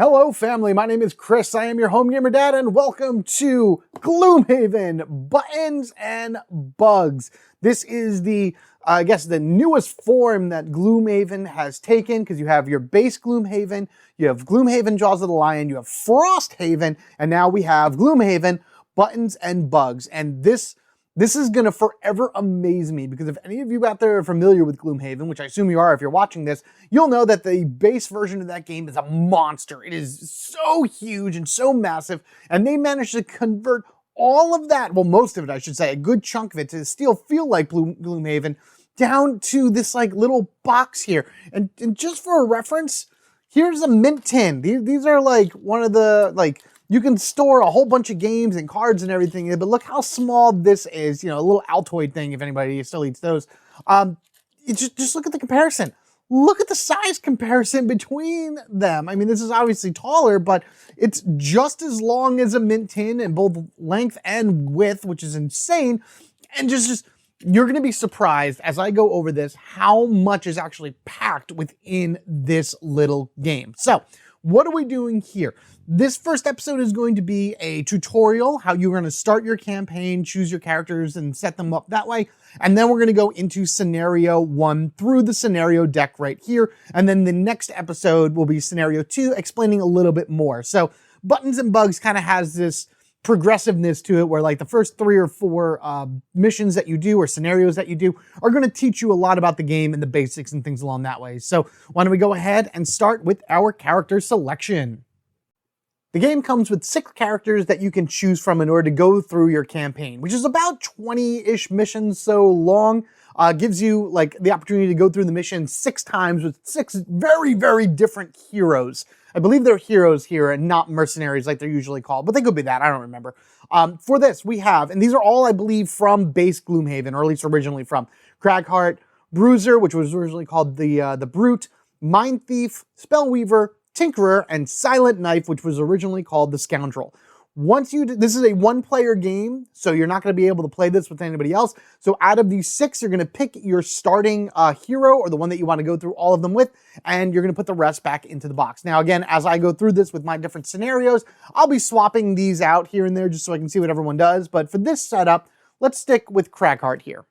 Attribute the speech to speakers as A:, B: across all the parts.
A: Hello family, my name is Chris, I am your home gamer dad, and welcome to Gloomhaven Buttons and Bugs. This is the newest form that Gloomhaven has taken, because you have your base Gloomhaven, you have Gloomhaven Jaws of the Lion, you have Frosthaven, and now we have Gloomhaven Buttons and Bugs. And this is going to forever amaze me, because if any of you out there are familiar with Gloomhaven, which I assume you are if you're watching this, you'll know that the base version of that game is a monster. It is so huge and so massive, and they managed to convert all of that, well, most of it, I should say, a good chunk of it, to still feel like Gloomhaven, down to this like little box here. And just for a reference, here's a mint tin. These are like one of the, like, you can store a whole bunch of games and cards and everything, but look how small this is. You know, a little Altoid thing, if anybody still eats those. Just look at the comparison. Look at the size comparison between them. I mean, this is obviously taller, but it's just as long as a mint tin in both length and width, which is insane. And just you're going to be surprised as I go over this how much is actually packed within this little game. So what are we doing here? This first episode is going to be a tutorial, how you're going to start your campaign, choose your characters, and set them up that way. And then we're going to go into scenario 1 through the scenario deck right here. And then the next episode will be scenario 2, explaining a little bit more. So Buttons and Bugs kind of has this progressiveness to it, where like the first 3 or 4 missions that you do or scenarios that you do are going to teach you a lot about the game and the basics and things along that way. So why don't we go ahead and start with our character selection. The game comes with 6 characters that you can choose from in order to go through your campaign, which is about 20-ish missions so long. Gives you like the opportunity to go through the mission 6 times with 6 very, very different heroes. I believe they're heroes here and not mercenaries like they're usually called, but they could be that, I don't remember. For this, we have, and these are all, I believe, from base Gloomhaven, or at least originally from Cragheart, Bruiser, which was originally called the Brute, Mind Thief, Spellweaver, Tinkerer, and Silent Knife, which was originally called the Scoundrel. This is a 1-player game, so you're not going to be able to play this with anybody else. So out of these 6, you're going to pick your starting hero, or the one that you want to go through all of them with, and you're going to put the rest back into the box. Now, again, as I go through this with my different scenarios, I'll be swapping these out here and there just so I can see what everyone does. But for this setup, let's stick with Cragheart here.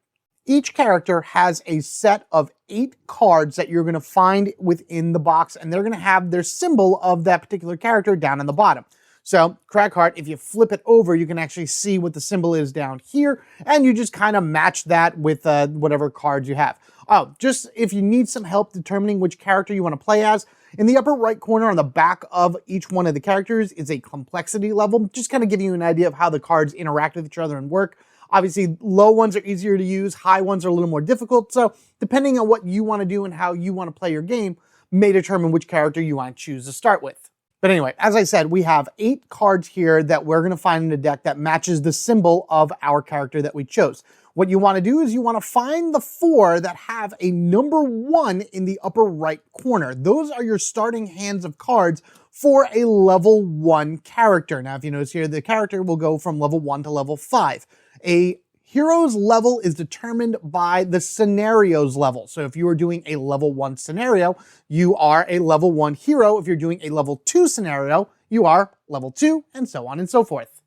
A: Each character has a set of 8 cards that you're going to find within the box, and they're going to have their symbol of that particular character down on the bottom. So Cragheart, if you flip it over, you can actually see what the symbol is down here, and you just kind of match that with whatever cards you have. Oh, just if you need some help determining which character you want to play as, in the upper right corner on the back of each one of the characters is a complexity level, just kind of giving you an idea of how the cards interact with each other and work. Obviously, low ones are easier to use, high ones are a little more difficult, so depending on what you want to do and how you want to play your game may determine which character you want to choose to start with. But anyway, as I said, we have 8 cards here that we're going to find in the deck that matches the symbol of our character that we chose. What you want to do is you want to find the 4 that have a number 1 in the upper right corner. Those are your starting hands of cards for a level 1 character. Now, if you notice here, the character will go from level 1 to level 5. A hero's level is determined by the scenario's level. So if you are doing a level 1 scenario, you are a level 1 hero. If you're doing a level 2 scenario, you are level 2, and so on and so forth.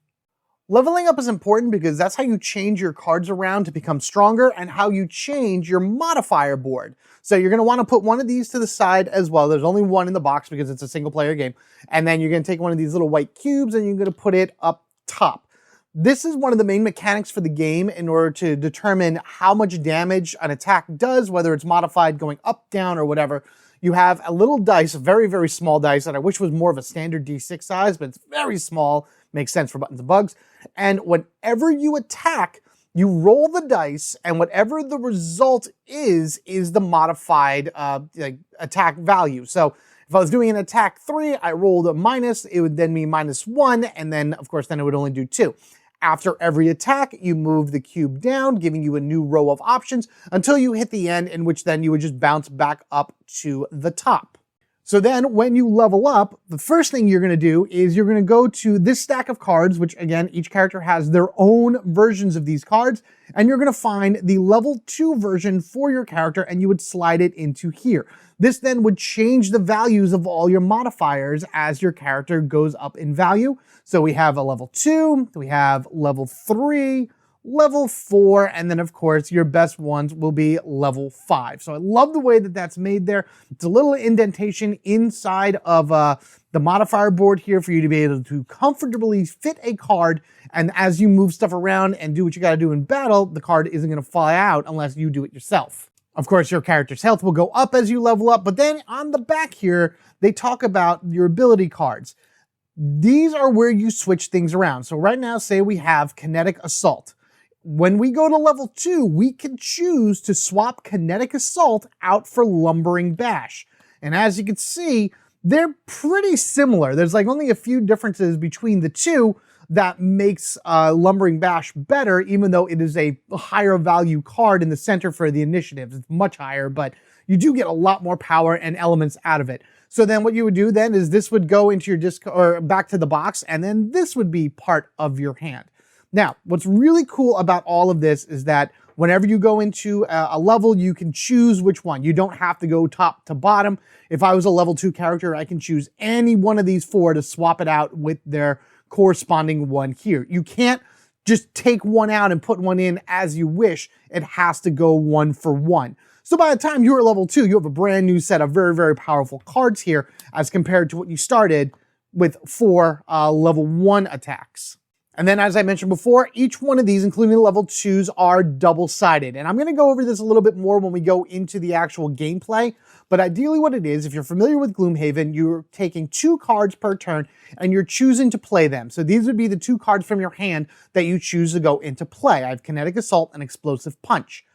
A: Leveling up is important because that's how you change your cards around to become stronger and how you change your modifier board. So you're going to want to put one of these to the side as well. There's only one in the box because it's a single player game. And then you're going to take one of these little white cubes and you're going to put it up top. This is one of the main mechanics for the game in order to determine how much damage an attack does, whether it's modified going up, down, or whatever. You have a little dice, a very, very small dice that I wish was more of a standard D6 size, but it's very small. Makes sense for Buttons and Bugs. And whenever you attack, you roll the dice, and whatever the result is the modified attack value. So if I was doing an attack 3, I rolled a minus, it would then be -1, and then, of course, then it would only do 2. After every attack, you move the cube down, giving you a new row of options until you hit the end, in which then you would just bounce back up to the top. So then when you level up, the first thing you're going to do is you're going to go to this stack of cards, which again, each character has their own versions of these cards, and you're going to find the level 2 version for your character, and you would slide it into here. This then would change the values of all your modifiers as your character goes up in value. So we have a level 2, we have level 3, level 4, and then of course your best ones will be level 5. So I love the way that that's made there. It's a little indentation inside of the modifier board here for you to be able to comfortably fit a card, and as you move stuff around and do what you got to do in battle, the card isn't going to fly out unless you do it yourself. Of course, your character's health will go up as you level up, but then on the back here, they talk about your ability cards. These are where you switch things around. So right now, say we have Kinetic Assault. When we go to level 2, we can choose to swap Kinetic Assault out for Lumbering Bash. And as you can see, they're pretty similar. There's like only a few differences between the two that makes Lumbering Bash better, even though it is a higher value card in the center for the initiative. It's much higher, but you do get a lot more power and elements out of it. So then what you would do then is this would go into your discard or back to the box, and then this would be part of your hand. Now, what's really cool about all of this is that whenever you go into a level, you can choose which one. You don't have to go top to bottom. If I was a level 2 character, I can choose any one of these 4 to swap it out with their corresponding one here. You can't just take one out and put one in as you wish. It has to go 1 for 1. So by the time you're level 2, you have a brand new set of very, very powerful cards here as compared to what you started with 4 level 1 attacks. And then, as I mentioned before, each one of these, including the level 2s, are double-sided. And I'm going to go over this a little bit more when we go into the actual gameplay. But ideally what it is, if you're familiar with Gloomhaven, you're taking 2 cards per turn and you're choosing to play them. So these would be the 2 cards from your hand that you choose to go into play. I have Kinetic Assault and Explosive Punch.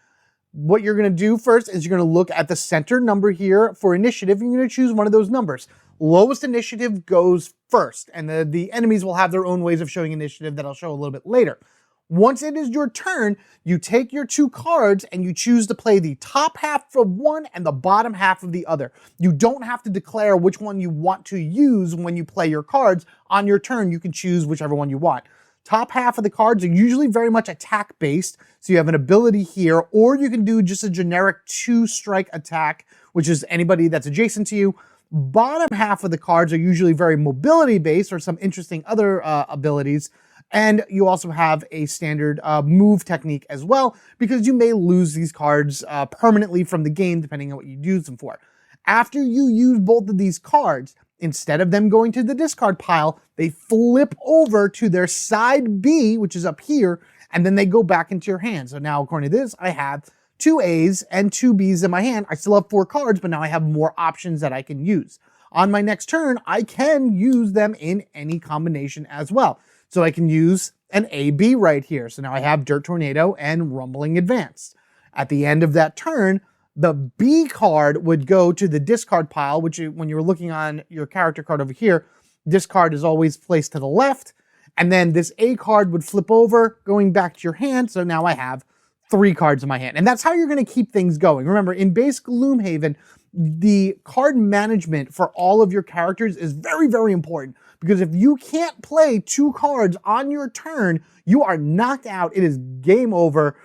A: What you're going to do first is you're going to look at the center number here for initiative. You're going to choose one of those numbers. Lowest initiative goes first, and the enemies will have their own ways of showing initiative that I'll show a little bit later. Once it is your turn, you take your 2 cards and you choose to play the top half of one and the bottom half of the other. You don't have to declare which one you want to use when you play your cards. On your turn, you can choose whichever one you want. Top half of the cards are usually very much attack based, so you have an ability here, or you can do just a generic 2-strike attack, which is anybody that's adjacent to you. Bottom half of the cards are usually very mobility based or some interesting other abilities. And you also have a standard move technique as well, because you may lose these cards permanently from the game depending on what you use them for. After you use both of these cards, instead of them going to the discard pile, they flip over to their side B, which is up here, and then they go back into your hand. So now, according to this, I have 2 A's and 2 B's in my hand. I still have 4 cards, but now I have more options that I can use. On my next turn, I can use them in any combination as well. So I can use an AB right here. So now I have Dirt Tornado and Rumbling Advanced. At the end of that turn, the B card would go to the discard pile, which when you're looking on your character card over here, discard is always placed to the left. And then this A card would flip over, going back to your hand. So now I have 3 cards in my hand. And that's how you're going to keep things going. Remember, in base Gloomhaven, the card management for all of your characters is very, very important. Because if you can't play 2 cards on your turn, you are knocked out. It is game over.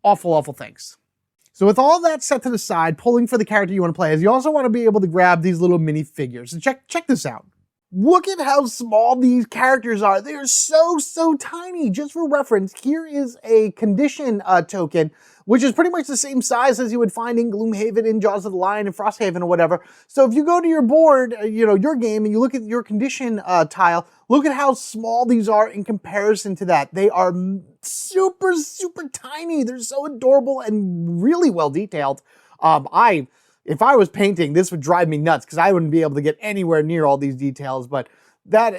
A: Awful, awful things. So with all that set to the side, pulling for the character you want to play as, you also want to be able to grab these little mini figures. So check this out. Look at how small these characters are. They are so, so tiny. Just for reference, here is a condition token, which is pretty much the same size as you would find in Gloomhaven and Jaws of the Lion and Frosthaven or whatever. So if you go to your board, your game, and you look at your condition tile, look at how small these are in comparison to that. They are super, super tiny. They're so adorable and really well detailed. If I was painting, this would drive me nuts because I wouldn't be able to get anywhere near all these details. But that,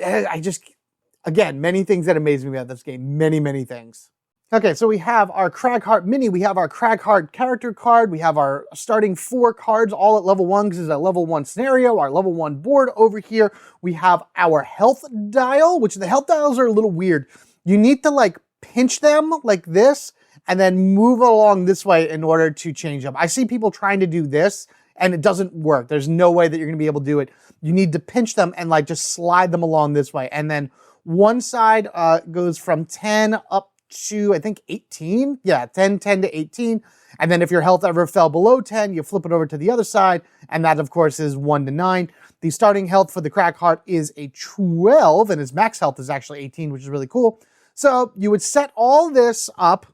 A: again, many things that amaze me about this game. Many, many things. Okay, so we have our Cragheart mini, we have our Cragheart character card, we have our starting 4 cards all at level 1 because it's a level 1 scenario, our level 1 board over here. We have our health dial, which the health dials are a little weird. You need to like pinch them like this and then move along this way in order to change them. I see people trying to do this. and it doesn't work. There's no way that you're going to be able to do it. You need to pinch them and like just slide them along this way. And then one side goes from 10 up to, I think, 18. Yeah, 10 to 18. And then if your health ever fell below 10, you flip it over to the other side. And that, of course, is 1 to 9. The starting health for the Cragheart is a 12, and his max health is actually 18, which is really cool. So you would set all this up.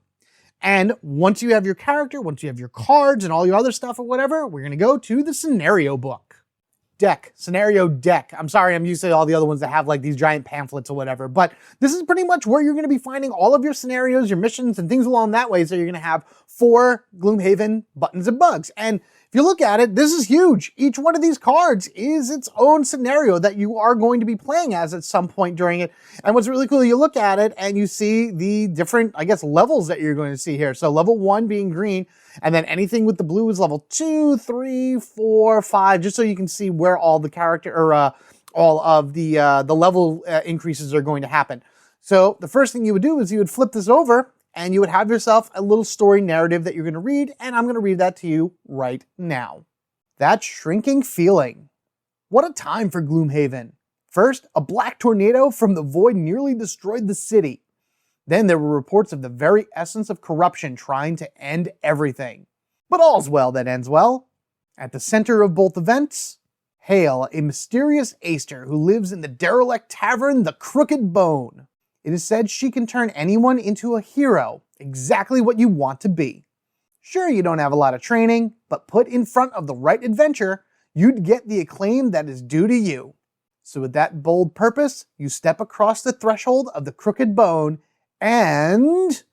A: And once you have your character, once you have your cards and all your other stuff or whatever, we're going to go to the scenario book. Scenario deck. I'm sorry, I'm used to all the other ones that have like these giant pamphlets or whatever, but this is pretty much where you're going to be finding all of your scenarios, your missions, and things along that way. So you're going to have 4 Gloomhaven Buttons and Bugs. And if you look at it, this is huge. Each one of these cards is its own scenario that you are going to be playing as at some point during it. And what's really cool, you look at it and you see the different, I guess, levels that you're going to see here. So level 1 being green, and then anything with the blue is level 2, 3, 4, 5, just so you can see where all the character or all of the level increases are going to happen. So the first thing you would do is you would flip this over, and you would have yourself a little story narrative that you're going to read, and I'm going to read that to you right now. That shrinking feeling. What a time for Gloomhaven. First, a black tornado from the void nearly destroyed the city. Then there were reports of the very essence of corruption trying to end everything. But all's well that ends well. At the center of both events, hail a mysterious Aster who lives in the derelict tavern, the Crooked Bone. It is said she can turn anyone into a hero, exactly what you want to be. Sure, you don't have a lot of training, but put in front of the right adventure, you'd get the acclaim that is due to you. So with that bold purpose, you step across the threshold of the Crooked Bone and...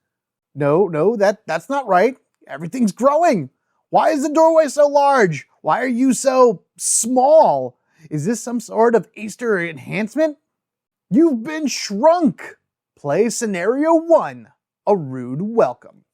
A: No, that's not right. Everything's growing. Why is the doorway so large? Why are you so small? Is this some sort of Aster enhancement? You've been shrunk. Play scenario 1, a rude welcome.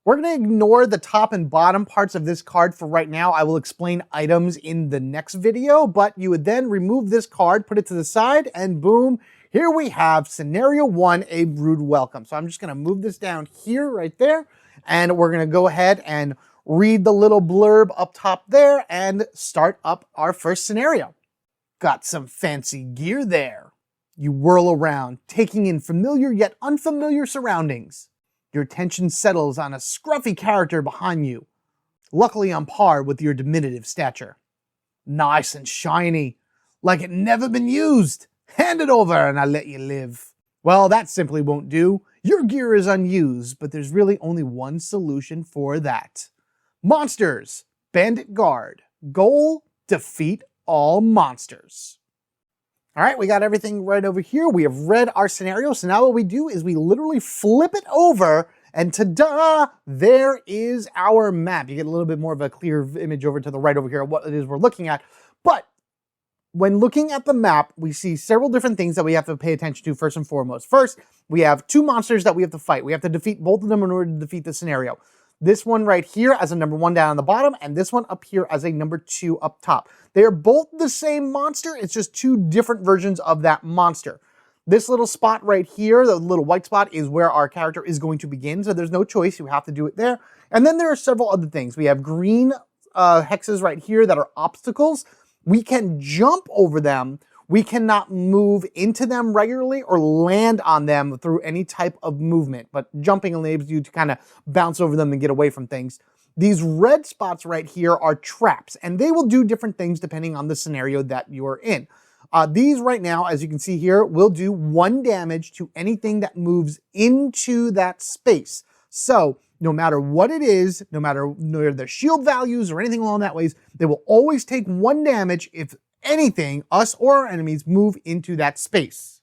A: We're going to ignore the top and bottom parts of this card for right now. I will explain items in the next video, but you would then remove this card, put it to the side, and boom, here we have scenario 1, a rude welcome. So I'm just going to move this down here, right there, and we're going to go ahead and read the little blurb up top there and start up our first scenario. Got some fancy gear there. You whirl around, taking in familiar yet unfamiliar surroundings. Your attention settles on a scruffy character behind you, luckily on par with your diminutive stature. Nice and shiny, like it never been used. Hand it over and I'll let you live. Well, that simply won't do. Your gear is unused, but there's really only one solution for that. Monsters, Bandit Guard. Goal, defeat all monsters. All right, we got everything right over here. We have read our scenario. So now what we do is we literally flip it over and ta-da, there is our map. You get a little bit more of a clear image over to the right over here of what it is we're looking at. But when looking at the map, we see several different things that we have to pay attention to first and foremost. First, we have 2 monsters that we have to fight. We have to defeat both of them in order to defeat the scenario. This one right here as a number 1 down on the bottom, and this one up here as a number 2 up top. They are both the same monster, it's just 2 different versions of that monster. This little spot right here, the little white spot, is where our character is going to begin, so there's no choice, you have to do it there. And then there are several other things. We have green hexes right here that are obstacles. We can jump over them. We cannot move into them regularly or land on them through any type of movement, but jumping enables you to kind of bounce over them and get away from things. These red spots right here are traps, and they will do different things depending on the scenario that you're in. These right now, as you can see here, will do 1 damage to anything that moves into that space. So no matter what it is, no matter their shield values or anything along that ways, they will always take 1 damage if anything, us or our enemies, move into that space.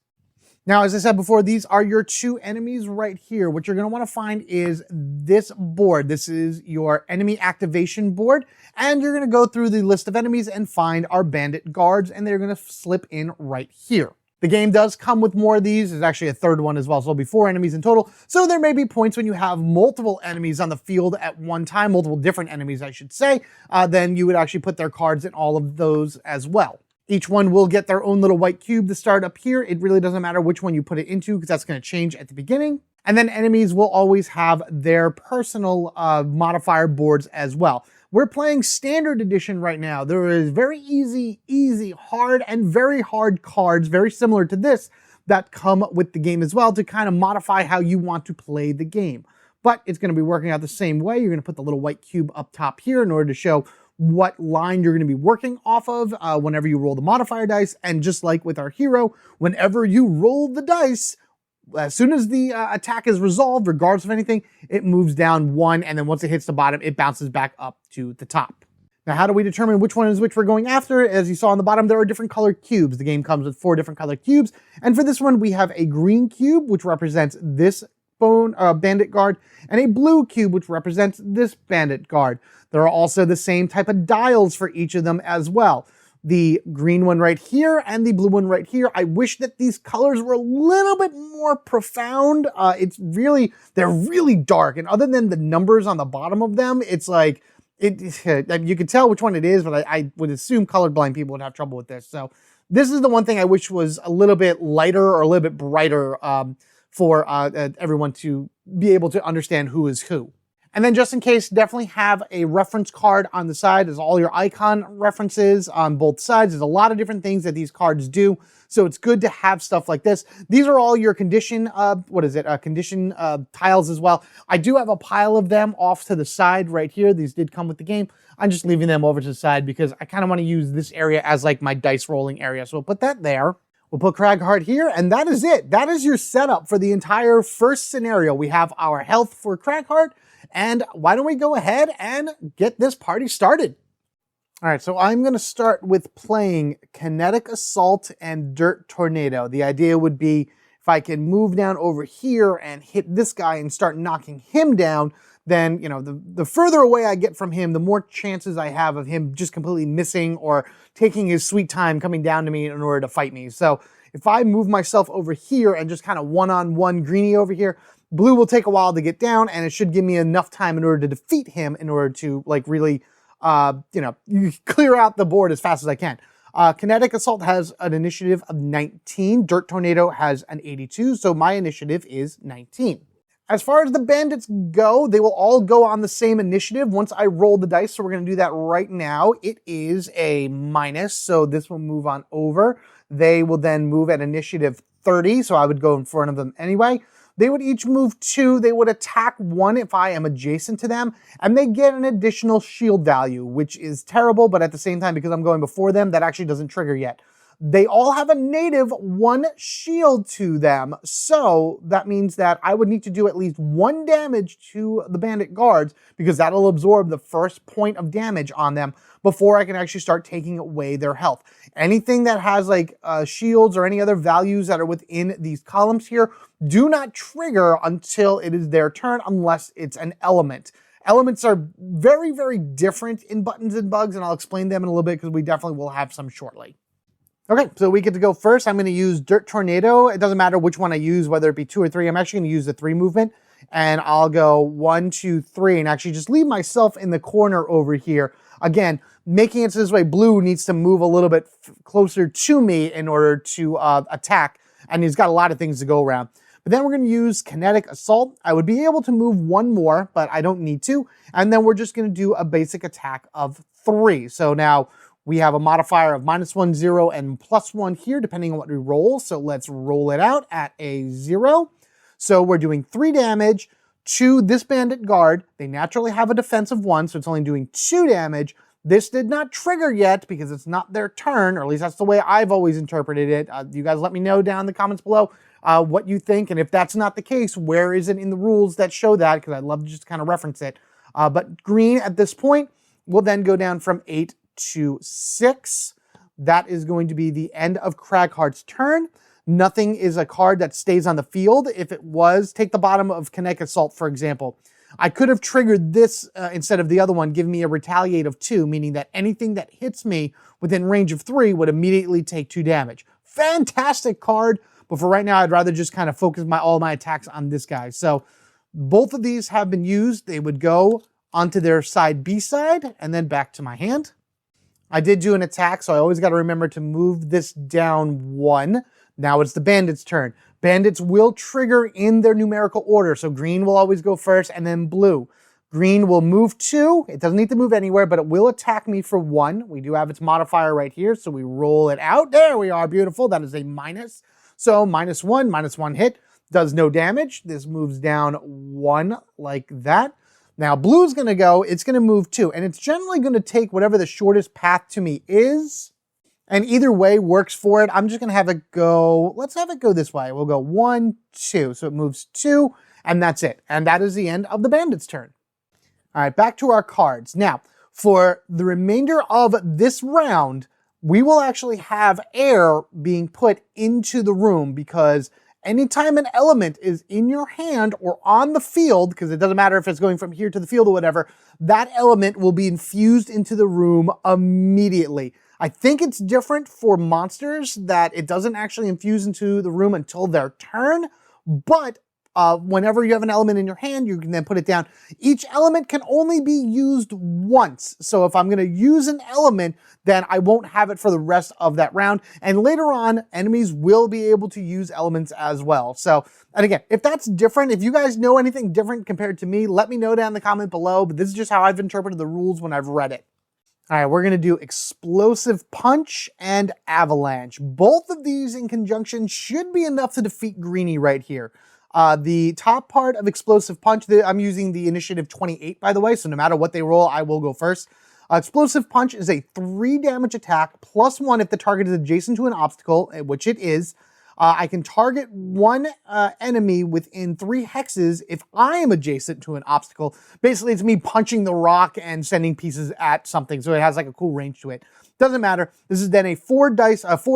A: Now, as I said before, these are your 2 enemies right here. What you're going to want to find is this board. This is your enemy activation board, and you're going to go through the list of enemies and find our bandit guards, and they're going to slip in right here. The game does come with more of these. There's actually a 3rd one as well, so there'll be 4 enemies in total. So there may be points when you have multiple enemies on the field at one time, multiple different enemies, I should say, then you would actually put their cards in all of those as well. Each one will get their own little white cube to start up here. It really doesn't matter which one you put it into because that's going to change at the beginning. And then enemies will always have their personal modifier boards as well. We're playing standard edition right now. There is very easy, hard, and very hard cards, very similar to this, that come with the game as well to kind of modify how you want to play the game. But it's going to be working out the same way. You're going to put the little white cube up top here in order to show what line you're going to be working off of whenever you roll the modifier dice. And just like with our hero, whenever you roll the dice, as soon as the attack is resolved, regardless of anything, it moves down 1, and then once it hits the bottom, it bounces back up to the top. Now, how do we determine which one is which we're going after? As you saw on the bottom, there are different colored cubes. The game comes with 4 different colored cubes, and for this one, we have a green cube, which represents this bandit guard, and a blue cube, which represents this bandit guard. There are also the same type of dials for each of them as well. The green one right here and the blue one right here. I wish that these colors were a little bit more profound. They're really dark, and other than the numbers on the bottom of them, it's like, you can tell which one it is, but I would assume colorblind people would have trouble with this. So this is the one thing I wish was a little bit lighter or a little bit brighter for everyone to be able to understand who is who. And then just in case, definitely have a reference card on the side. There's all your icon references on both sides. There's a lot of different things that these cards do. So it's good to have stuff like this. These are all your condition, condition tiles as well. I do have a pile of them off to the side right here. These did come with the game. I'm just leaving them over to the side because I kind of want to use this area as like my dice rolling area. So we'll put that there. We'll put Cragheart here, and that is it. That is your setup for the entire first scenario. We have our health for Cragheart, and why don't we go ahead and get this party started? All right, so I'm going to start with playing Kinetic Assault and Dirt Tornado. The idea would be if I can move down over here and hit this guy and start knocking him down, then, you know, the further away I get from him, the more chances I have of him just completely missing or taking his sweet time coming down to me in order to fight me. So if I move myself over here and just kind of one-on-one greenie over here, blue will take a while to get down, and it should give me enough time in order to defeat him in order to, like, really, clear out the board as fast as I can. Kinetic Assault has an initiative of 19. Dirt Tornado has an 82, so my initiative is 19. As far as the bandits go, they will all go on the same initiative once I roll the dice, so we're going to do that right now. It is a minus, so this will move on over. They will then move at initiative 30, so I would go in front of them anyway. They would each move 2. They would attack 1 if I am adjacent to them, and they get an additional shield value, which is terrible, but at the same time, because I'm going before them, that actually doesn't trigger yet. They all have a native 1 shield to them, so that means that I would need to do at least 1 damage to the bandit guards, because that'll absorb the first point of damage on them before I can actually start taking away their health. Anything that has like shields or any other values that are within these columns here do not trigger until it is their turn unless it's an element. Elements are very, very different in Buttons and Bugs, and I'll explain them in a little bit because we definitely will have some shortly. Okay, so we get to go first. I'm going to use Dirt Tornado. It doesn't matter which one I use, whether it be 2 or 3. I'm actually going to use the 3 movement, and I'll go 1, 2, 3, and actually just leave myself in the corner over here. Again, making it so this way blue needs to move a little bit closer to me in order to attack, and he's got a lot of things to go around. But then we're going to use Kinetic Assault. I would be able to move 1 more, but I don't need to. And then we're just going to do a basic attack of 3. So now we have a modifier of -1, 0, and +1 here, depending on what we roll. So let's roll it out at a 0. So we're doing 3 damage to this bandit guard. They naturally have a defense of 1, so it's only doing 2 damage. This did not trigger yet because it's not their turn, or at least that's the way I've always interpreted it. You guys let me know down in the comments below what you think, and if that's not the case, where is it in the rules that show that? Because I'd love to just kind of reference it. But green at this point will then go down from 8 to 6. That is going to be the end of Cragheart's turn. Nothing is a card that stays on the field. If it was, take the bottom of Kinetic Assault, for example. I could have triggered this instead of the other one, giving me a retaliate of 2, meaning that anything that hits me within range of 3 would immediately take 2 damage. Fantastic card, but for right now, I'd rather just kind of focus all my attacks on this guy. So both of these have been used. They would go onto their side B side and then back to my hand. I did do an attack, so I always got to remember to move this down 1. Now it's the bandits' turn. Bandits will trigger in their numerical order, so green will always go first and then blue. Green will move 2. It doesn't need to move anywhere, but it will attack me for 1. We do have its modifier right here, so we roll it out. There we are, beautiful. That is a minus. So -1 hit, does no damage. This moves down 1 like that. Now blue's gonna go, it's gonna move 2, and it's generally gonna take whatever the shortest path to me is, and either way works for it. I'm just gonna have it go, let's have it go this way. We'll go 1, 2, so it moves 2, and that's it. And that is the end of the bandit's turn. All right, back to our cards. Now, for the remainder of this round, we will actually have air being put into the room, because anytime an element is in your hand or on the field, because it doesn't matter if it's going from here to the field or whatever, that element will be infused into the room immediately. I think it's different for monsters, that it doesn't actually infuse into the room until their turn, but whenever you have an element in your hand, you can then put it down. Each element can only be used once. So if I'm going to use an element, then I won't have it for the rest of that round. And later on, enemies will be able to use elements as well. So, and again, if that's different, if you guys know anything different compared to me, let me know down in the comment below. But this is just how I've interpreted the rules when I've read it. All right, we're going to do Explosive Punch and Avalanche. Both of these in conjunction should be enough to defeat Greenie right here. The top part of Explosive Punch, I'm using the initiative 28, by the way, so no matter what they roll, I will go first. Explosive Punch is a 3 damage attack, +1 if the target is adjacent to an obstacle, which it is. I can target one enemy within 3 hexes if I am adjacent to an obstacle. Basically, it's me punching the rock and sending pieces at something, so it has like a cool range to it. Doesn't matter. This is then a 4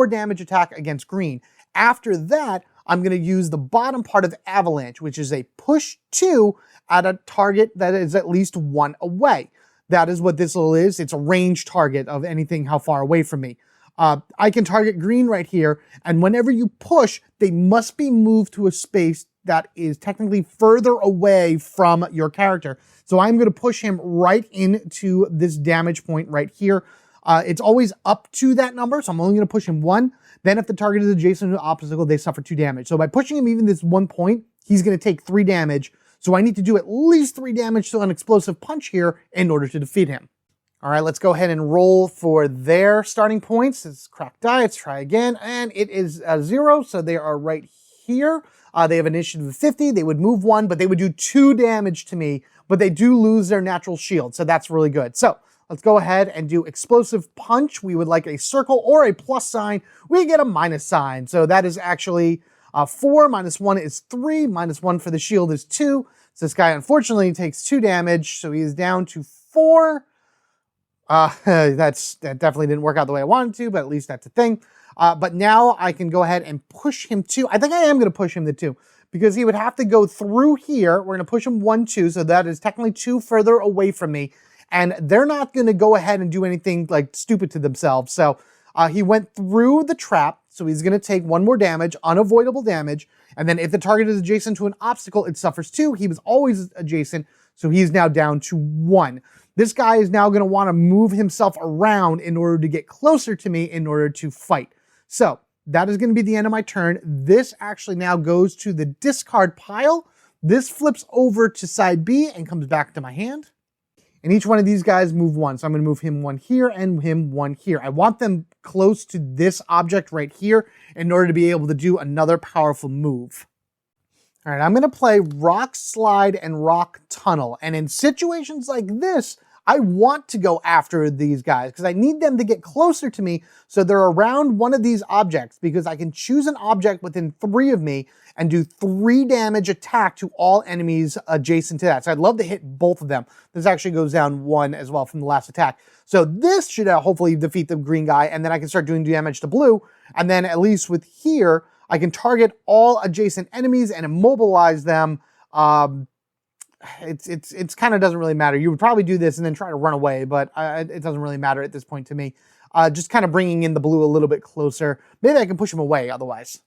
A: damage attack against green. After that, I'm going to use the bottom part of Avalanche, which is a push 2 at a target that is at least 1 away. That is what this is. It's a range target of anything how far away from me. I can target green right here, and whenever you push, they must be moved to a space that is technically further away from your character. So I'm going to push him right into this damage point right here. It's always up to that number, so I'm only going to push him 1. Then if the target is adjacent to an obstacle, they suffer 2 damage. So by pushing him even this 1 point, he's going to take 3 damage. So I need to do at least 3 damage to an Explosive Punch here in order to defeat him. All right, let's go ahead and roll for their starting points. It's cracked die, let's try again. And it is 0, so they are right here. They have initiative of 50, they would move 1, but they would do 2 damage to me, but they do lose their natural shield, so that's really good. So let's go ahead and do Explosive Punch. We would like a circle or a plus sign. We get a minus sign. So that is actually 4 minus 1 is 3. Minus 1 for the shield is 2. So this guy unfortunately takes 2 damage. So he is down to 4. That definitely didn't work out the way I wanted to, but at least that's a thing. But now I can go ahead and push him 2. I think I am going to push him to 2 because he would have to go through here. We're going to push him 1, 2. So that is technically 2 further away from me. And they're not going to go ahead and do anything like stupid to themselves. So he went through the trap. So he's going to take 1 more damage, unavoidable damage. And then if the target is adjacent to an obstacle, it suffers 2. He was always adjacent. So he's now down to 1. This guy is now going to want to move himself around in order to get closer to me in order to fight. So that is going to be the end of my turn. This actually now goes to the discard pile. This flips over to side B and comes back to my hand. And each one of these guys move 1. So I'm going to move him 1 here and him 1 here. I want them close to this object right here in order to be able to do another powerful move. All right, I'm going to play Rock Slide and Rock Tunnel. And in situations like this, I want to go after these guys because I need them to get closer to me so they're around one of these objects, because I can choose an object within 3 of me and do 3 damage attack to all enemies adjacent to that. So I'd love to hit both of them. This actually goes down 1 as well from the last attack. So this should hopefully defeat the green guy, and then I can start doing damage to blue. And then at least with here, I can target all adjacent enemies and immobilize them. It's kind of doesn't really matter. You would probably do this and then try to run away, but it doesn't really matter at this point to me. Just kind of bringing in the blue a little bit closer. Maybe I can push him away otherwise.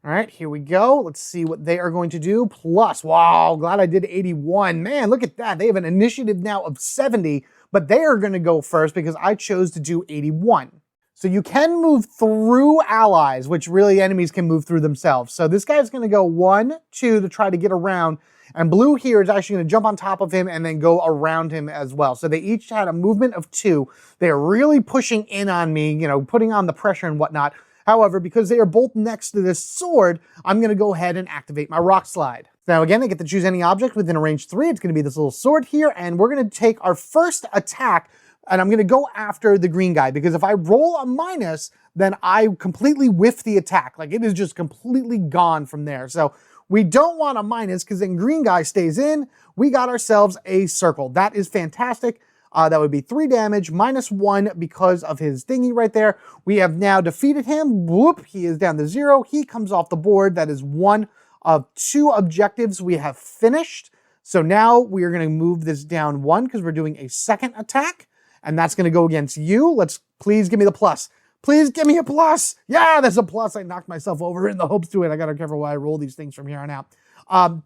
A: All right, here we go. Let's see what they are going to do. Plus, wow, glad I did 81. Man, look at that. They have an initiative now of 70, but they are going to go first because I chose to do 81. So you can move through allies, which really enemies can move through themselves. So this guy's going to go 1, 2 to try to get around. And blue here is actually going to jump on top of him and then go around him as well. So they each had a movement of 2. They are really pushing in on me, you know, putting on the pressure and whatnot. However, because they are both next to this sword, I'm going to go ahead and activate my rock slide. Now again, I get to choose any object within a range 3. It's going to be this little sword here, and we're going to take our first attack, and I'm going to go after the green guy, because if I roll a minus, then I completely whiff the attack. Like, it is just completely gone from there. So we don't want a minus, because then green guy stays in. We got ourselves a circle. That is fantastic. That would be 3 damage, -1 because of his thingy right there. We have now defeated him. Whoop, he is down to 0. He comes off the board. That is 1 of 2 objectives we have finished. So now we are going to move this down 1 because we're doing a second attack. And that's going to go against you. Let's please give me the plus. Please give me a plus. Yeah, there's a plus. I knocked myself over in the hopes to it. I got to be careful why I roll these things from here on out.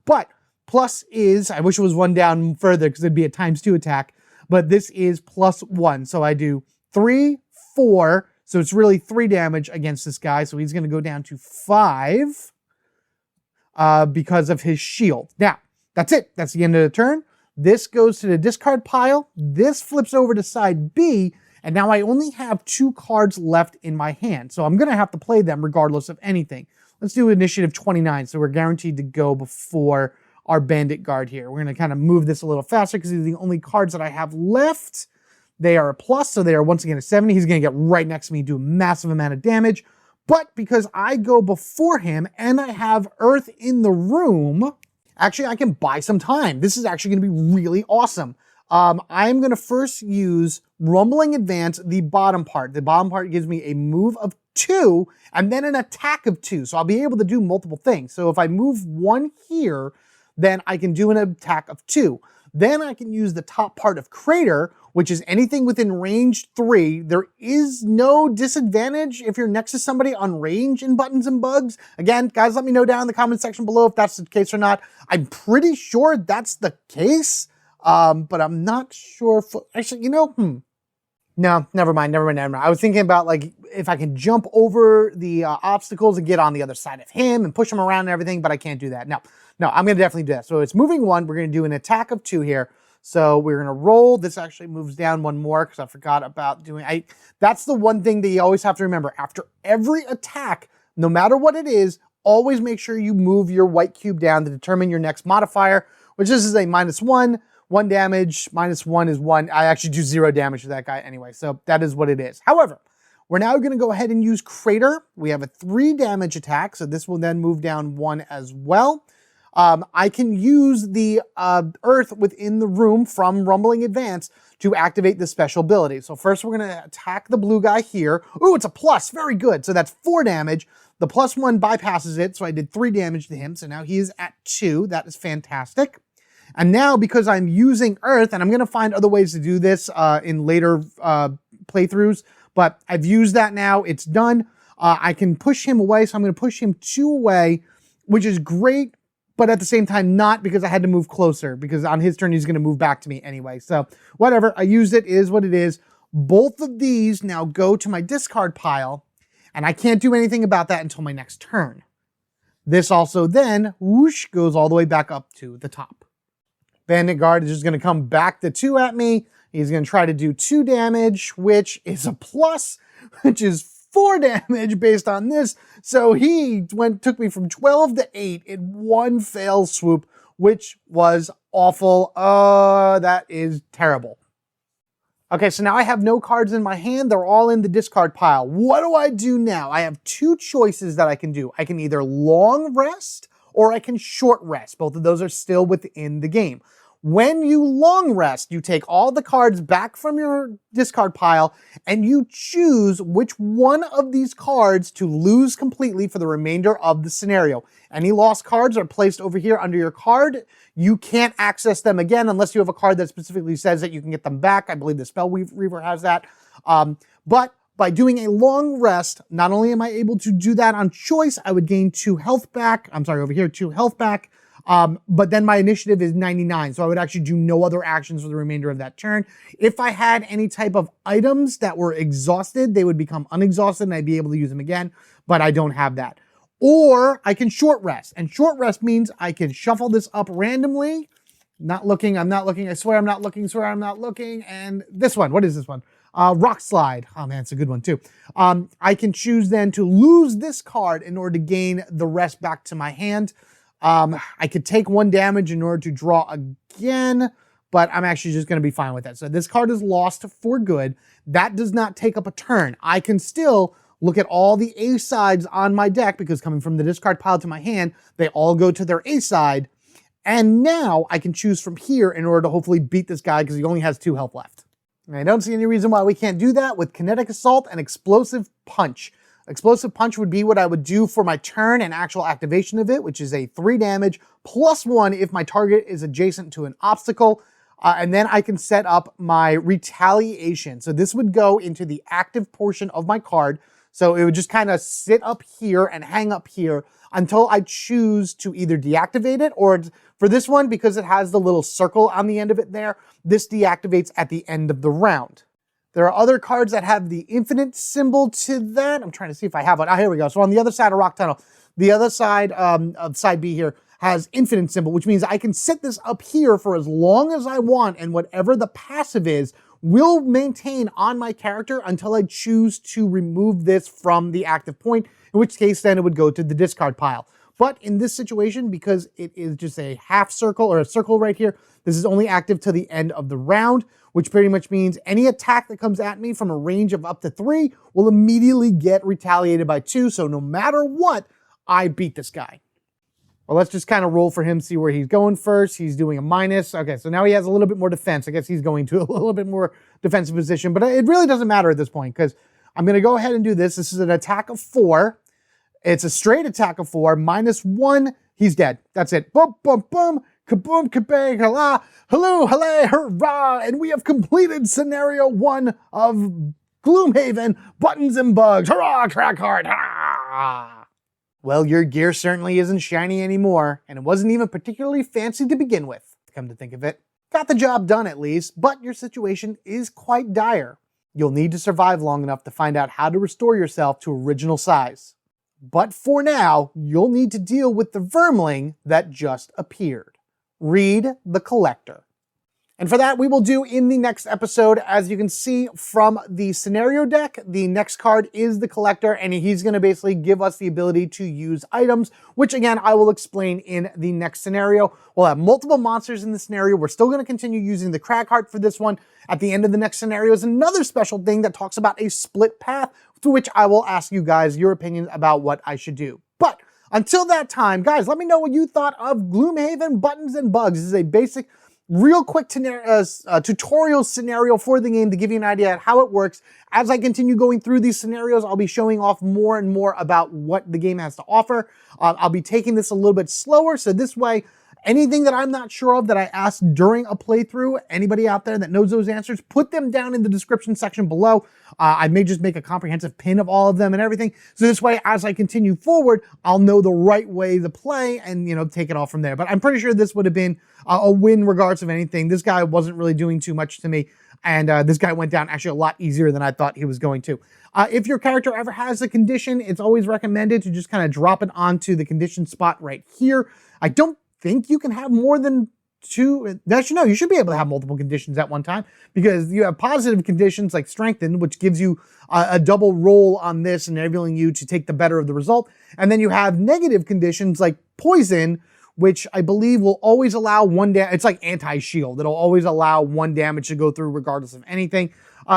A: But plus is, I wish it was 1 down further because it'd be a ×2 attack. But this is +1. So I do 3, 4. So it's really 3 damage against this guy. So he's going to go down to 5 because of his shield. Now, that's it. That's the end of the turn. This goes to the discard pile. This flips over to side B. And now I only have 2 cards left in my hand. So I'm going to have to play them regardless of anything. Let's do initiative 29. So we're guaranteed to go before our bandit guard here. We're going to kind of move this a little faster because these are the only cards that I have left. They are a plus, so they are once again a 70. He's going to get right next to me and do a massive amount of damage. But because I go before him and I have Earth in the room, actually I can buy some time. This is actually going to be really awesome. I'm going to first use Rumbling Advance, the bottom part. The bottom part gives me a move of 2 and then an attack of 2. So I'll be able to do multiple things. So if I move 1 here, then I can do an attack of 2. Then I can use the top part of Crater, which is anything within range 3. There is no disadvantage if you're next to somebody on range in Buttons and Bugs. Again, guys, let me know down in the comment section below if that's the case or not. I'm pretty sure that's the case, but I'm not sure. Actually, you know, no, never mind. I was thinking about, like, if I can jump over the obstacles and get on the other side of him and push him around and everything, but I can't do that. No, I'm going to definitely do that. So it's moving 1. We're going to do an attack of 2 here. So we're going to roll. This actually moves down 1 more because I forgot about doing... That's the one thing that you always have to remember. After every attack, no matter what it is, always make sure you move your white cube down to determine your next modifier, which this is a -1. 1 damage, -1 is 1. I actually do 0 damage to that guy anyway, so that is what it is. However, we're now going to go ahead and use Crater. We have a 3 damage attack, so this will then move down 1 as well. I can use the Earth within the room from Rumbling Advance to activate the special ability. So first we're going to attack the blue guy here. Ooh, it's a plus. Very good. So that's 4 damage. The +1 bypasses it, so I did 3 damage to him. So now he is at 2. That is fantastic. And now, because I'm using Earth, and I'm going to find other ways to do this in later playthroughs, but I've used that now. It's done. I can push him away, so I'm going to push him 2 away, which is great, but at the same time not, because I had to move closer, because on his turn he's going to move back to me anyway. So whatever, I used it, is what it is. Both of these now go to my discard pile, and I can't do anything about that until my next turn. This also then, whoosh, goes all the way back up to the top. Bandit Guard is just going to come back to 2 at me. He's going to try to do 2 damage, which is a plus, which is 4 damage based on this. So he took me from 12 to 8 in 1 fell swoop, which was awful. That is terrible. Okay, so now I have no cards in my hand. They're all in the discard pile. What do I do now? I have 2 choices that I can do. I can either long rest or I can short rest. Both of those are still within the game. When you long rest, you take all the cards back from your discard pile and you choose which one of these cards to lose completely for the remainder of the scenario. Any lost cards are placed over here under your card. You can't access them again unless you have a card that specifically says that you can get them back. I believe the Spell Reaver has that. But by doing a long rest, not only am I able to do that on choice, I would gain 2 health back. I'm sorry, over here, 2 health back. But then my initiative is 99, so I would actually do no other actions for the remainder of that turn. If I had any type of items that were exhausted, they would become unexhausted and I'd be able to use them again, but I don't have that. Or I can short rest, and short rest means I can shuffle this up randomly. Not looking, I'm not looking, I swear I'm not looking, and this one, what is this one? Rock Slide. Oh man, it's a good one too. I can choose then to lose this card in order to gain the rest back to my hand. I could take 1 damage in order to draw again, but I'm actually just going to be fine with that. So this card is lost for good. That does not take up a turn. I can still look at all the A sides on my deck, because coming from the discard pile to my hand, they all go to their A side. And now I can choose from here in order to hopefully beat this guy, because he only has 2 health left. And I don't see any reason why we can't do that with Kinetic Assault and Explosive Punch. Explosive Punch would be what I would do for my turn and actual activation of it, which is a 3 damage plus 1 if my target is adjacent to an obstacle. And then I can set up my Retaliation. So this would go into the active portion of my card. So it would just kind of sit up here and hang up here until I choose to either deactivate it, or for this one, because it has the little circle on the end of it there, this deactivates at the end of the round. There are other cards that have the infinite symbol to that. I'm trying to see if I have one. Oh, here we go. So on the other side of Rock Tunnel, the other side of side B here has infinite symbol, which means I can sit this up here for as long as I want, and whatever the passive is will maintain on my character until I choose to remove this from the active point, in which case then it would go to the discard pile. But in this situation, because it is just a half circle or a circle right here, this is only active till the end of the round, which pretty much means any attack that comes at me from a range of up to 3 will immediately get retaliated by 2. So no matter what, I beat this guy. Well, let's just kind of roll for him, see where he's going first. He's doing a minus. Okay, so now he has a little bit more defense. I guess he's going to a little bit more defensive position, but it really doesn't matter at this point, because I'm going to go ahead and do this. This is an attack of 4. It's a straight attack of 4, -1. He's dead. That's it. Boom, boom, boom. Kaboom, kabang, hala, hello, hallay, hurrah, and we have completed scenario 1 of Gloomhaven Buttons and Bugs. Hurrah, Cragheart, hurrah! Well, your gear certainly isn't shiny anymore, and it wasn't even particularly fancy to begin with, come to think of it. Got the job done at least, but your situation is quite dire. You'll need to survive long enough to find out how to restore yourself to original size. But for now, you'll need to deal with the vermling that just appeared. Read the Collector. And for that, we will do in the next episode. As you can see from the scenario deck, the next card is the Collector, and he's going to basically give us the ability to use items, which again, I will explain in the next scenario. We'll have multiple monsters in the scenario. We're still going to continue using the Cragheart for this one. At the end of the next scenario is another special thing that talks about a split path, to which I will ask you guys your opinions about what I should do. But until that time, guys, let me know what you thought of Gloomhaven Buttons and Bugs. This is a basic, real quick tutorial scenario for the game to give you an idea of how it works. As I continue going through these scenarios, I'll be showing off more and more about what the game has to offer. I'll be taking this a little bit slower, so this way, anything that I'm not sure of that I asked during a playthrough, anybody out there that knows those answers, put them down in the description section below. I may just make a comprehensive pin of all of them and everything. So this way, as I continue forward, I'll know the right way to play and, take it all from there. But I'm pretty sure this would have been a win regardless of anything. This guy wasn't really doing too much to me. And this guy went down actually a lot easier than I thought he was going to. If your character ever has a condition, it's always recommended to just kind of drop it onto the condition spot right here. I don't think you can have more than 2. Actually, no, you should be able to have multiple conditions at one time, because you have positive conditions like Strengthen, which gives you a double roll on this, enabling you to take the better of the result. And then you have negative conditions like Poison, which I believe will always allow 1 damage. It's like anti-shield. It'll always allow 1 damage to go through regardless of anything.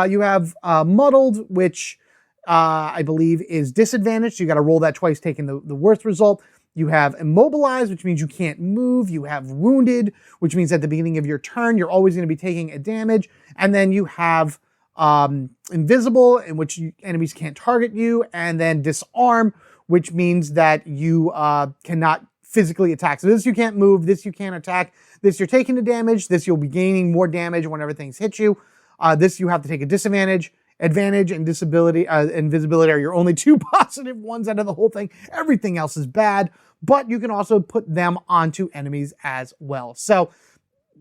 A: You have Muddled, which I believe is disadvantaged. So you got to roll that twice, taking the worst result. You have Immobilized, which means you can't move. You have Wounded, which means at the beginning of your turn, you're always going to be taking a damage. And then you have Invisible, in which enemies can't target you. And then Disarm, which means that you cannot physically attack. So this you can't move, this you can't attack, this you're taking the damage, this you'll be gaining more damage whenever things hit you. This you have to take a disadvantage. advantage and disability, invisibility are your only two positive ones out of the whole thing. Everything else is bad, but you can also put them onto enemies as well. So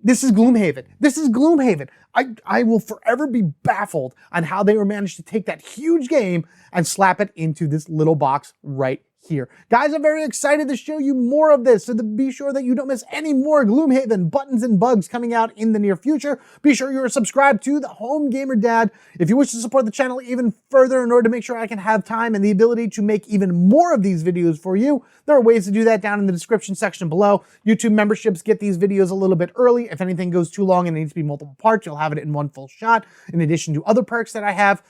A: this is Gloomhaven. This is Gloomhaven. I will forever be baffled on how they were managed to take that huge game and slap it into this little box right here. Guys, I'm very excited to show you more of this, so be sure that you don't miss any more Gloomhaven Buttons and Bugs coming out in the near future. Be sure you're subscribed to the Home Gamer Dad. If you wish to support the channel even further in order to make sure I can have time and the ability to make even more of these videos for you, there are ways to do that down in the description section below. YouTube memberships get these videos a little bit early. If anything goes too long and it needs to be multiple parts, you'll have it in one full shot, in addition to other perks that I have.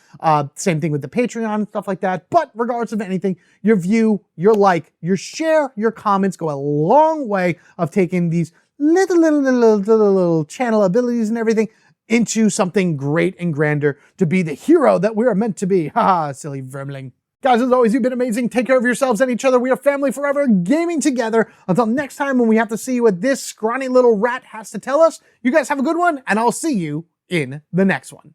A: Same thing with the Patreon and stuff like that. But regardless of anything, your view, your like, your share, your comments go a long way of taking these little channel abilities and everything into something great and grander to be the hero that we are meant to be. Haha, silly vermling. Guys, as always, you've been amazing. Take care of yourselves and each other. We are family forever, gaming together. Until next time when we have to see what this scrawny little rat has to tell us, you guys have a good one, and I'll see you in the next one.